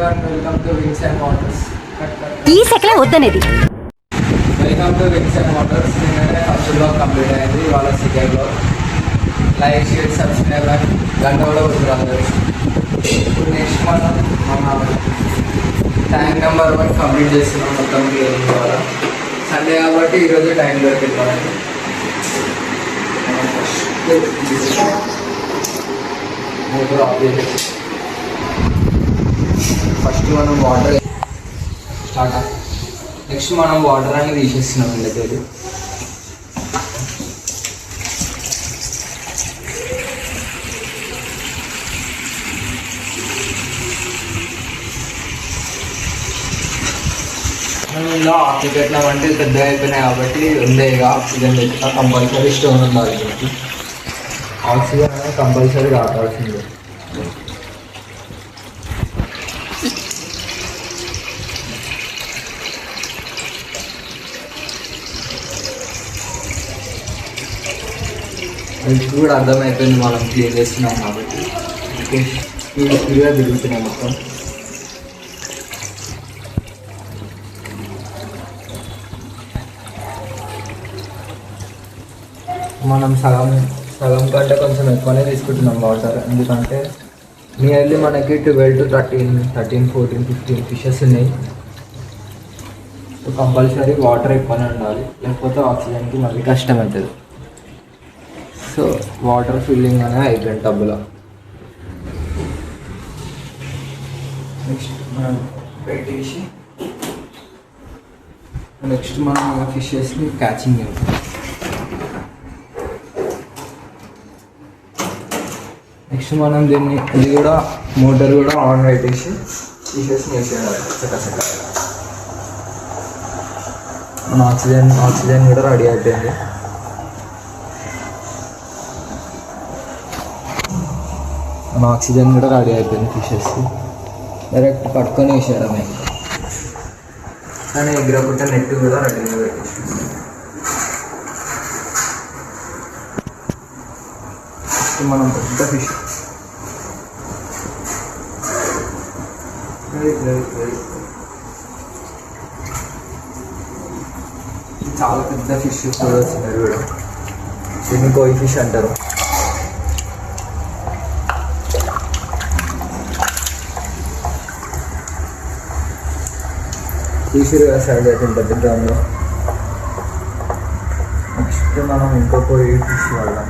everyone, welcome to Wings and Waters. ఈ సెకలే వద్దనేది. Welcome to wings and waters. నిన్ననే ఫస్ట్ బ్లాగ్ కంప్లీట్ అయింది, ఇవాళ second blog. Like share subscriber గంట కూడా వద్దు. ఇప్పుడు నెక్స్ట్ మనం మన ట్యాంక్ నెంబర్ 1 కంప్లీట్ చేస్తున్నాం మొత్తం క్లియరింగ్ ద్వారా. సండే కాబట్టి ఈరోజు టైం దొరికింది మనకి. మోటార్ ఆఫ్ చేసేసి ఫస్ట్ మనం వాటర్ స్టార్ట్. నెక్స్ట్ మనం వాటర్ అనేది తీసేస్తున్నాం ఇందులోకి. మనం ఇలా ఆక్సిజన్ అంటే పెద్దగా అయిపోయినాయి కాబట్టి ఉండేగా ఆక్సిజన్ లేక కంపల్సరీ స్టోన్ ఉండాలి. మనకి ఆక్సిజన్ అనేది కంపల్సరీ రావాల్సిందే. ఇది కూడా అర్థమైపోయింది మనం క్లీన్ చేస్తున్నాం కాబట్టి. స్పీడ్గా తిరుగుతున్నాం మొత్తం. మనం సగం కంటే కొంచెం ఎక్కువనే తీసుకుంటున్నాం వాటర్. ఎందుకంటే నియర్లీ మనకి 12 to 13, 14, 15 ఫిషెస్ ఉన్నాయి. సో కంపల్సరీ వాటర్ ఎక్కువనే ఉండాలి, లేకపోతే ఆక్సిజన్కి మళ్ళీ కష్టం అవుతుంది. సో వాటర్ ఫిల్లింగ్ అనేది అయిపోయింది టబ్బులో. నెక్స్ట్ మనం పెట్టేసి నెక్స్ట్ మనం ఫిషెస్ని క్యాచింగ్ చేయాలి. నెక్స్ట్ మనం దీన్ని ఇది కూడా మోటార్ కూడా ఆన్ పెట్టేసి ఫిషెస్ని వేసేయాలి చక్కచక్క. మన ఆక్సిజన్ కూడా రెడీ అయిపోయింది. మన ఆక్సిజన్ కూడా రెడీ అయిపోయింది ఫిషెస్. డైరెక్ట్ పట్టుకొని వేసేయడమే. కానీ ఎగ్గరకుండా నెట్ కూడా రెడీగా పెట్టేసి మనం పెద్ద ఫిష్ చాలా పెద్ద ఫిష్ చూడవచ్చు మీరు కూడా. దీన్ని కోయి ఫిష్ అంటారు. తీసిరుగా సైడ్ అయితే ఉంటుంది గ్రౌండ్లో. నెక్స్ట్ మనం ఇంకో కోయి ఫిష్ వాడదాం.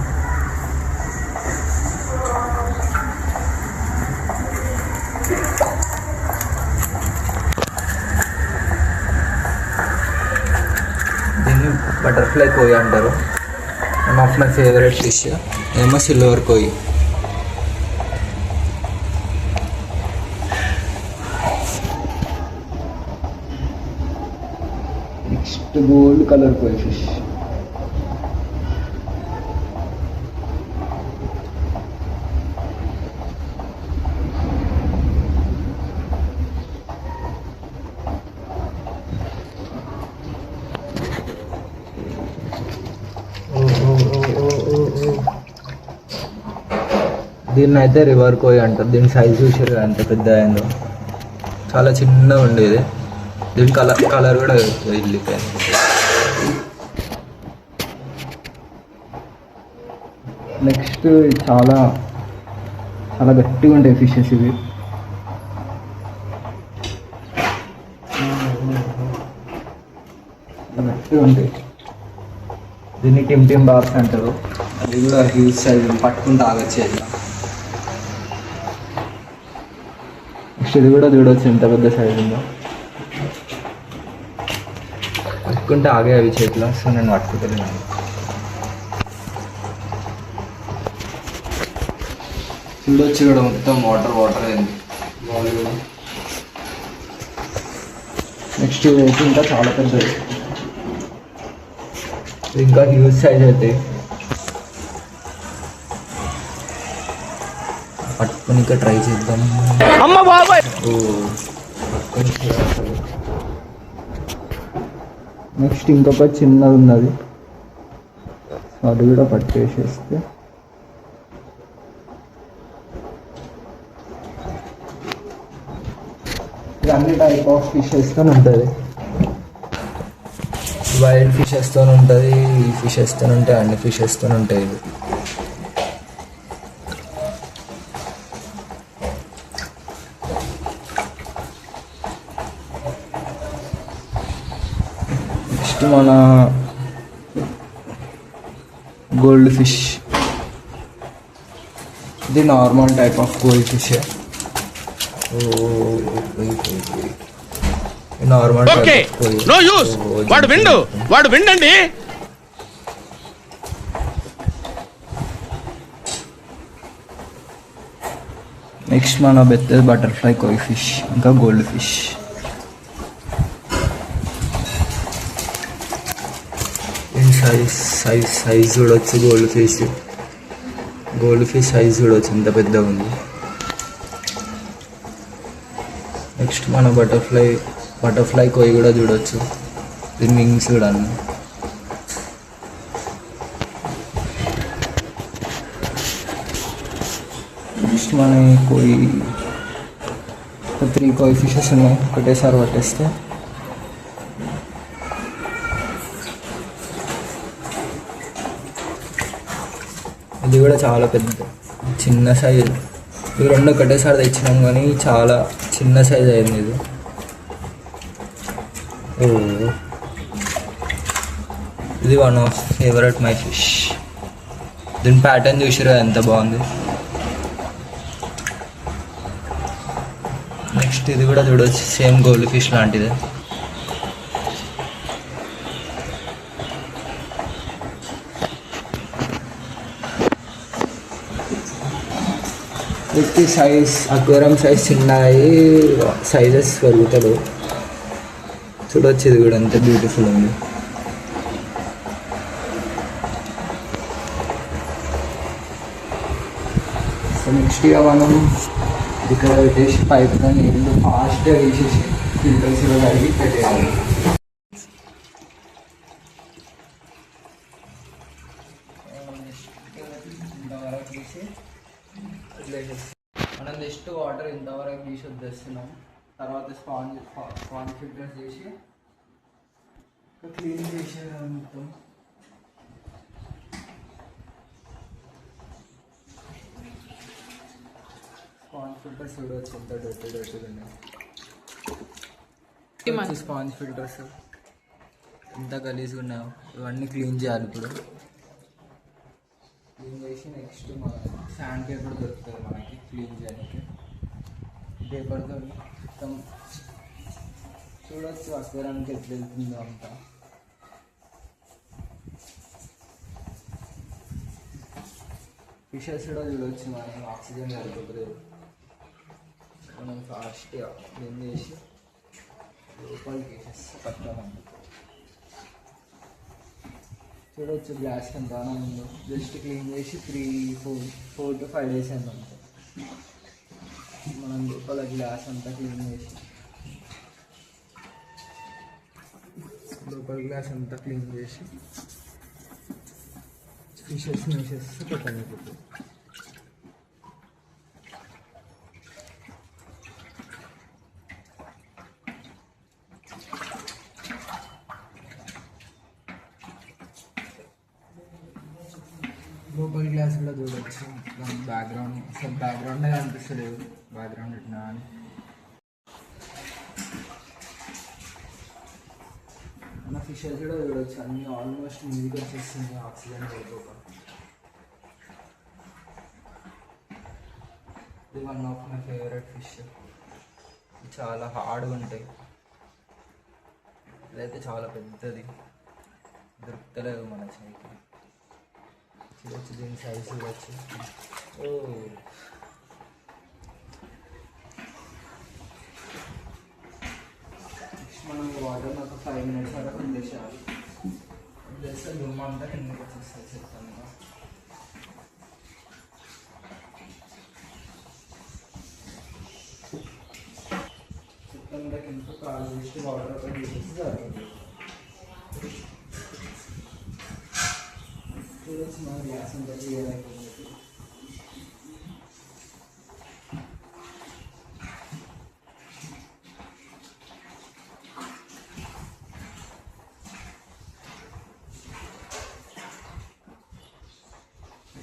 దీన్ని బటర్ఫ్లై కోయి అంటారు. One of my favourite fish ఏమో సిల్వర్ కోయి. నెక్స్ట్ గోల్డ్ కలర్ కోయి ఫిష్. దీన్ని అయితే రివర్ కోయి అంటారు. దీని సైజు చూసారు ఎంత పెద్ద అయిందో. చాలా చిన్నగా ఉండేది. దీని కలర్ కూడా వెళ్ళిపోయింది. నెక్స్ట్ చాలా చాలా గట్టిగా ఉంటాయి ఫిషెస్ ఇవి. గట్టిగా ఉంటాయి. దీన్ని టిమ్ బాక్స్ అంటారు. అది కూడా హ్యూజ్ సైజు, పట్టుకుంటూ ఆగచ్చు. నెక్స్ట్ ఇది కూడా చూడవచ్చు ఎంత పెద్ద సైజు ఉందో. పట్టుకుంటే ఆగే అవి చేతిలో. సో నేను పట్టుకుంటున్నాను. చూడొచ్చు కూడా మొత్తం వాటర్ అయింది. నెక్స్ట్ ఇది అయితే ఇంకా చాలా పెద్దది, ఇంకా హ్యూజ్ సైజ్ అయితే. పట్టుకొని ఇంకా ట్రై చేద్దాం. నెక్స్ట్ ఇంకొక చిన్నది ఉన్నది, అది కూడా పట్టేసేస్తే అన్ని టైప్ ఆఫ్ ఫిషెస్తో ఉంటుంది. వైల్డ్ ఫిషెస్తో ఉంటుంది, ఈ ఫిషెస్తో ఉంటాయి, అన్ని ఫిషెస్తో ఉంటాయి. ఇది నెక్స్ట్ మన గోల్డ్ ఫిష్. ఇది normal type of goldfish. Normal no use వాడు విండండి. నెక్స్ట్ మన బెత్తెల్ బటర్ఫ్లై కోయి ఫిష్, ఇంకా గోల్డ్ ఫిష్. సైజ్ చూడవచ్చు. గోల్డ్ ఫిష్ సైజ్ చూడవచ్చు ఎంత పెద్దగా ఉంది. నెక్స్ట్ మన బటర్ఫ్లై కోయి కూడా చూడవచ్చు. దీని వింగ్స్ కూడా అన్నీ. నెక్స్ట్ మన కోయి 3 కోయి ఫిషెస్ ఉన్నాయి, ఒకటేసారి పట్టేస్తే. ఇది కూడా చాలా పెద్ద చిన్న సైజు. ఇవి రెండు ఒకటేసారి తెచ్చినాం కానీ చాలా చిన్న సైజ్ అయింది ఇది. ఇది one of favourite my fish. దీని ప్యాటర్న్ చూసిరా ఎంత బాగుంది. నెక్స్ట్ ఇది కూడా చూడవచ్చు, సేమ్ గోల్డ్ ఫిష్ లాంటిదే. వీటి సైజ్ అక్వేరియం సైజ్ చిన్నవి, సైజెస్ పెరుగుతాడు. చూడొచ్చు ఇది కూడా ఎంత బ్యూటిఫుల్ ఉంది. సో నెక్స్ట్ ఇక మనం ఇక్కడ పెట్టేసి పైప్తో నీళ్ళు ఫాస్ట్గా వేసేసి ఫిల్టర్స్ కడిగి పెట్టేయాలి. మనం జస్ట్ వాటర్ ఇంతవరకు తీసి వదిలేస్తున్నాం. తర్వాత స్పాంజ్ ఫిల్టర్స్ చేసి క్లీన్ చేసేది మొత్తం. స్పాంజ్ ఫిల్టర్స్ చూడవచ్చు ఎంత డొట్టి ఉన్నాయి. స్పాంజ్ ఫిల్టర్స్ ఎంత గలీజ్గా ఉన్నాయో ఇవన్నీ క్లీన్ చేయాలి ఇప్పుడు. క్లీన్ చేసి నెక్స్ట్ మన శాండ్ పేపర్ దొరుకుతుంది మనకి క్లీన్ చేయడానికి. పేపర్తో మొత్తం చూడవచ్చు అక్వేరియంకి ఎట్లా వెళ్తుందో అంతా. ఫిషెస్ కూడా చూడవచ్చు. మనం ఆక్సిజన్ సరిపోతుంది. మనం ఫాస్ట్గా క్లీన్ చేసి లోపలికి వేసేసి పట్టామండి. చూడవచ్చు గ్లాస్ ఎంత ఉందో. జస్ట్ క్లీన్ చేసి 4 to 5 days అయింది అంతే. మనం లోపల గ్లాస్ అంతా క్లీన్ చేసి లోపల గ్లాస్ అంతా క్లీన్ చేసి ఫిషెస్ పెట్టాలి. లోపల గ్లాస్ కూడా చూడవచ్చు. బ్యాక్గ్రౌండ్ అసలు బ్యాక్గ్రౌండే కనిపిస్తలేదు. బ్యాక్గ్రౌండ్ ఎట్లా అని మన ఫిషెస్ కూడా చూడవచ్చు. అన్నీ ఆల్మోస్ట్ మీదికి వచ్చేస్తుంది ఆక్సిజన్ అయిపోక. ఇది one of my favourite fish. చాలా హార్డ్గా ఉంటాయి. ఇదైతే చాలా పెద్దది, దొరుకుతలేదు మన చేతికి. చూడవచ్చు దీని సైజ్ చూడవచ్చు. మనం వాటర్ ఒక 5 minutes వరకు వదిలేసేయాలి. వదిలేస్తే దుమ్ము అంతా కిందకి వచ్చేస్తుంది చెప్తాను. చెప్తాను కింద కాలు వేసి వాటర్ ఒక తీసేసి జరుగుతుంది. చూడవచ్చు మన గ్యాస్ అంతా క్లియర్ అయిపోతుంది.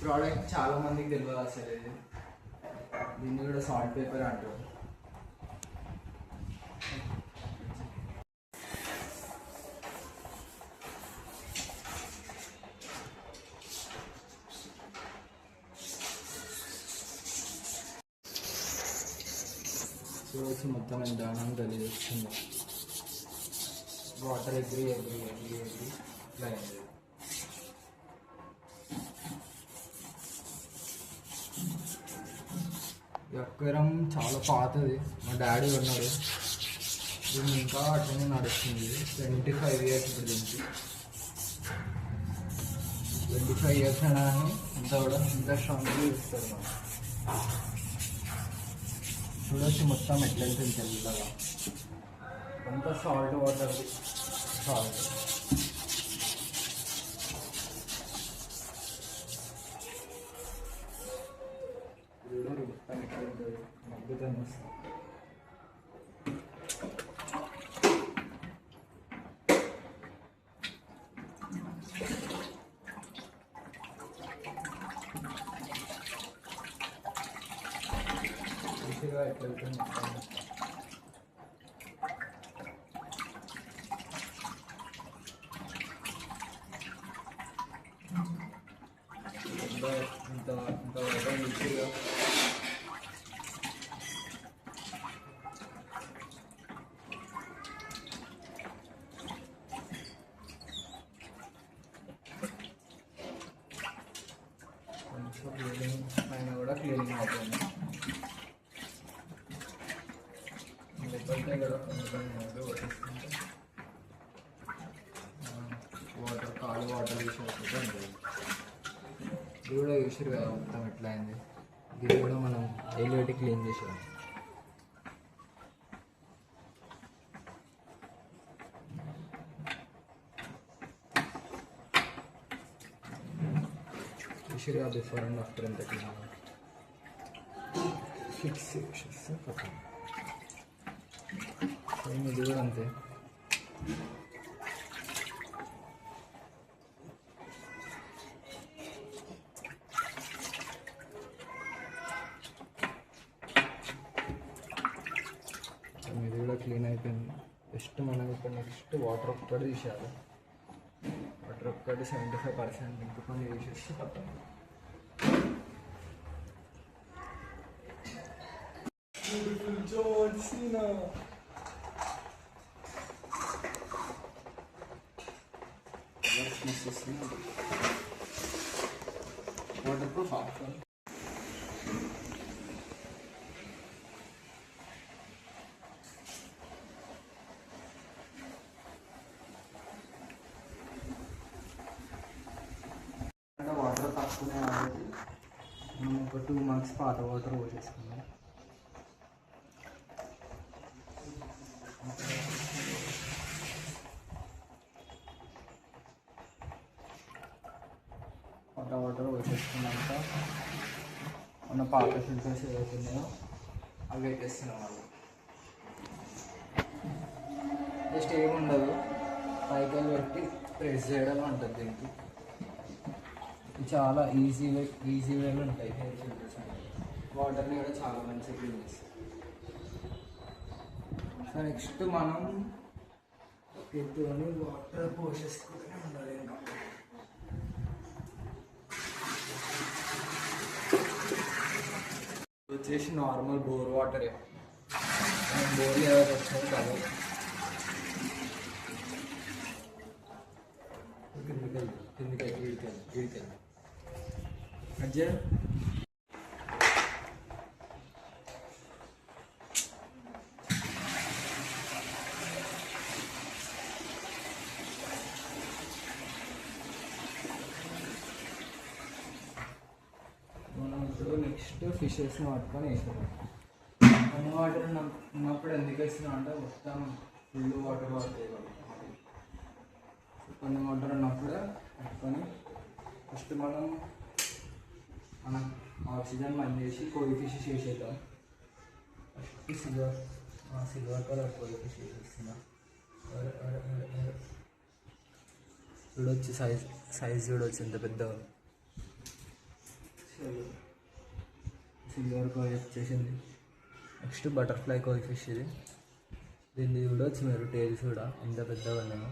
ప్రోడక్ట్ చాలా మందికి తెలియదు అసలు ఇది. దీన్ని కూడా సాల్ట్ పేపర్ అంటారు. చూడవచ్చు మొత్తం ఎంత దానం తెలియజేస్తుంది. వాటర్ ఎగ్రీ ఇట్లా అయింది. ఈ అక్వేరియం చాలా పాతది, మా డాడీ ఉన్నాడు. దీన్ని ఇంకా అట్లనే నడుస్తుంది. 25 years ఇప్పుడు దీనికి. 25 years అయినా కానీ ఇంత కూడా ఇంకా స్ట్రాంగ్గా ఇస్తారు మనం. చూడొచ్చు మొత్తం ఎట్లా వెళ్తుంది తెల్లగా. అంతా సాల్ట్ వాటర్, సాల్ట్. మొత్తం ఎట్లా ఉంటుంది అద్భుతంగా వస్తుంది. మంచిగా ఎట్లా వెళ్తుంది మొత్తం. ఇంత వాటర్ మంచిగా క్లీనింగ్ పైన కూడా క్లీనింగ్ అవుతుంది. లేకపోతే వాటర్ కాలు వాటర్ తీసేస్తే ఉంటుంది. ఇది కూడా చూసారు కదా మొత్తం ఎట్లా అయింది. ఇది కూడా మనం ఎల్లుబెట్టి క్లీన్ చేసాం. చూసారు బిఫోర్ అండ్ ఆఫ్టర్ ఎంత క్లీన్ ఫిక్స్ చేస్తే పక్కన. ఇది కూడా అంతే. ఇది కూడా క్లీన్ అయిపోయింది. జస్ట్ మనం ఇప్పుడు నెక్స్ట్ వాటర్ ఒక్కటి తీసేయాలి. వాటర్ ఒక్కటి 75% ఇంకొకటి తీసేసి పక్కన. John Cena. Waterproof option. Water తక్కువనే ఆడేది. మనం ఒక 2 months పాత వాటర్ పోసేసుకున్నాం. వాటర్ వచ్చేసుకున్నాక మన పాత ఫిల్టర్స్ ఏవైతున్నాయో అవి పెట్టేస్తున్నాం. వాళ్ళు జస్ట్ ఏముండదు, పైకి పెట్టి ప్రెస్ చేయడం ఉంటుంది. దీనికి చాలా ఈజీ వేలు ఉంటాయి హెయిర్ ఫిల్టర్స్ అనేవి. వాటర్ని కూడా చాలా మంచిగా క్లీన్ చేస్తాయి. సో నెక్స్ట్ మనం ఎత్తుకొని వాటర్ పోసేసుకుంటూనే ఉండాలి. ఇంకా వచ్చేసి నార్మల్ బోర్ వాటరే. బోర్లు ఎవరు వచ్చారు కదా. కిందికి అజ్జా మనం ఇప్పుడు నెక్స్ట్ ఫిషెస్ని పట్టుకొని వేసాం. కొన్ని వాటర్ ఉన్నప్పుడు ఎందుకు వేస్తున్నాం అంటే మొత్తం ఫుల్ వాటర్ పడతాయి కాబట్టి. కొన్ని వాటర్ ఉన్నప్పుడు పట్టుకొని ఫస్ట్ మనం ఆక్సిజన్ బంద్ చేసి కోయి ఫిష్ చేసేద్దాం. ఫస్ట్ సిల్వర్ కలర్ కోయి ఫిష్ చేసేస్తున్నాం. చూడొచ్చు సైజ్ చూడొచ్చు ఎంత పెద్ద. సిల్వర్ కోయి వచ్చేసింది. నెక్స్ట్ బటర్ఫ్లై కోయి ఫిష్ ఇది. దీన్ని చూడవచ్చు మీరు, టైల్స్ కూడా ఎంత పెద్దగా ఉన్నాయో.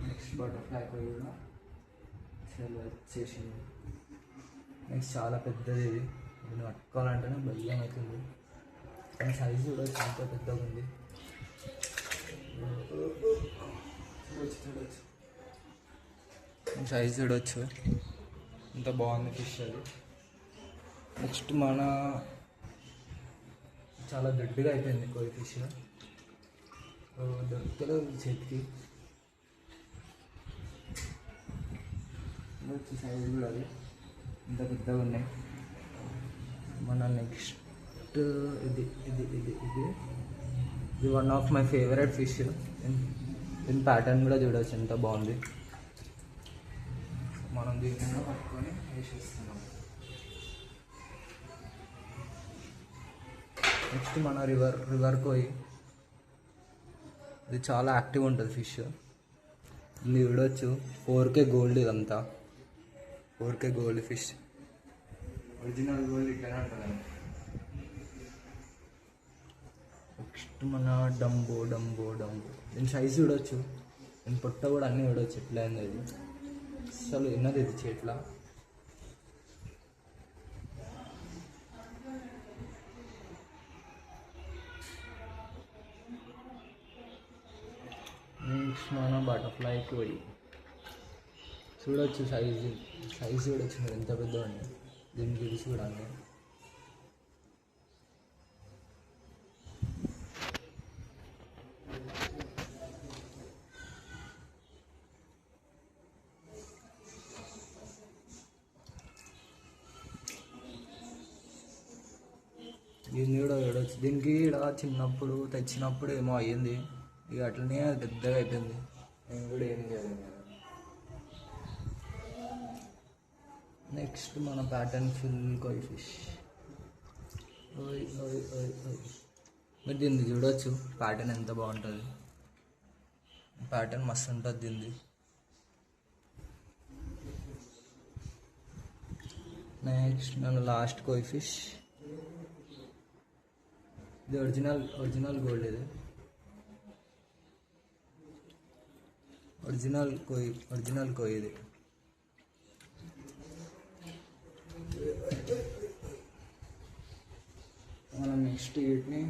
నెక్స్ట్ బటర్ఫ్లై కోయి కూడా వచ్చేసింది. నెక్స్ట్ చాలా పెద్దది ఇది, దీన్ని పట్టుకోవాలంటేనే భయం అవుతుంది. కానీ సైజు కూడా చాలా పెద్దగా ఉంది. చూడవచ్చు సైజ్ చూడవచ్చు ఎంత బాగుంది ఫిష్ అది. నెక్స్ట్ మన చాలా గట్టిగా అయిపోయింది కోయి ఫిష్, దొరుకుతలేదు చేతికి. సైజ్ కూడా అది ఇంత పెద్దగా ఉన్నాయి. మన నెక్స్ట్ ఇది ఇది ఇది ఇది ఇది one of my favourite fish. దీని ప్యాటర్న్ కూడా చూడవచ్చు ఎంత బాగుంది. మనం దీన్ని కూడా పట్టుకొని వేసేస్తున్నాం. నెక్స్ట్ మన రివర్ కోయి. ఇది చాలా యాక్టివ్ ఉంటుంది ఫిష్. ఇది చూడవచ్చు 4K గోల్డ్. ఇదంతా 4K gold fish. Original gold ఇట్లనే ఉంటుంది. నెక్స్ట్ మన డంబో. దీని సైజ్ చూడవచ్చు, దీని పొట్ట కూడా అన్నీ చూడవచ్చు ఎట్లా అయింది. ఇది అసలు ఎన్నది ఇది చేట్ల. నెక్స్ట్ మన బటర్ఫ్లై కోయి చూడవచ్చు, సైజ్ చూడవచ్చు మీరు ఎంత పెద్దగా ఉంది. దీని గిల్స్ కూడా అన్నీ. దీన్ని కూడా చూడవచ్చు. దీనికి ఇలా చిన్నప్పుడు తెచ్చినప్పుడు ఏమో అయ్యింది, ఇక అట్లనే అది పెద్దగా అయిపోయింది. నేను కూడా ఏం చేయలేదు. నెక్స్ట్ మన ప్యాటర్న్ ఫుల్ కోయి ఫిష్. మీరు దీన్ని చూడవచ్చు, ప్యాటర్న్ ఎంత బాగుంటుంది. ప్యాటర్న్ మస్తు ఉంటుంది దీన్ని. నెక్స్ట్ మన లాస్ట్ కోయి ఫిష్. ఇది ఒరిజినల్ గోల్డ్. ఇది ఒరిజినల్ కోయి ఇది. మనం నెక్స్ట్ వీటిని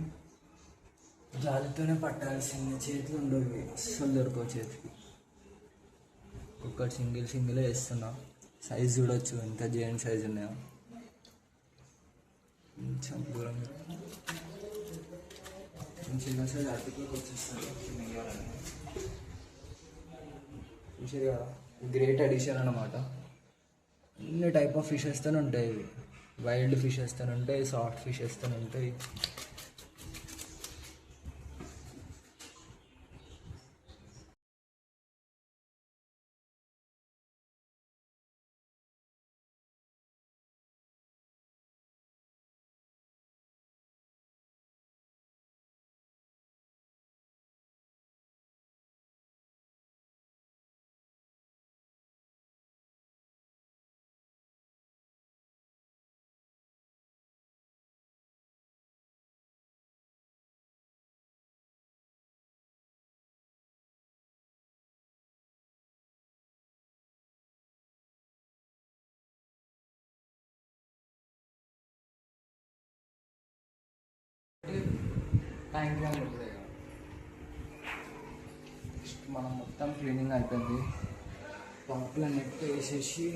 జాలితోనే పట్టాల్సింది, చేతులు ఉండవు, అస్సలు దొరకవు చేతికి. ఒక్కటి సింగిలే వేస్తున్నా. సైజ్ చూడవచ్చు ఎంత జైంట్ సైజ్ ఉన్నాయో. కొంచెం దూరం చిన్న సైజ్ అటుకులకు వచ్చేస్తుంది. చూసారు కదా, గ్రేట్ అడిషన్ అన్నమాట. అన్ని టైప్ ఆఫ్ ఫిషెస్తోనే ఉంటాయి. ఇవి వైల్డ్ ఫిషెస్తో ఉంటాయి, సాఫ్ట్ ఫిషెస్తో ఉంటాయి. ట్యాంక్ అని ఉంటుంది. మనం మొత్తం క్లీనింగ్ అయిపోయింది. పంపులు నెట్ వేసేసి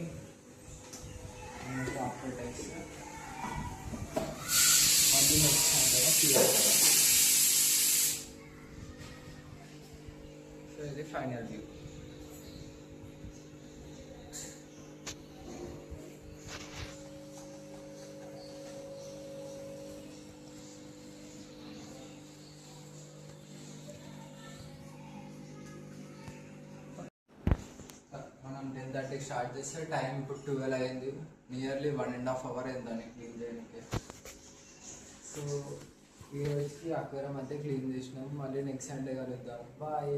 ఆపరేట్ సో ఇది ఫైనల్ వ్యూ. మనం 10:30 స్టార్ట్ చేస్తే టైం ఇప్పుడు 12 అయింది. నియర్లీ 1.5 hours అయిందని క్లీన్ చేయడానికి. సో ఈ రోజుకి అక్వేరియం అయితే క్లీన్ చేసినాం. మళ్ళీ నెక్స్ట్ సండే కలుద్దాం. బాయ్.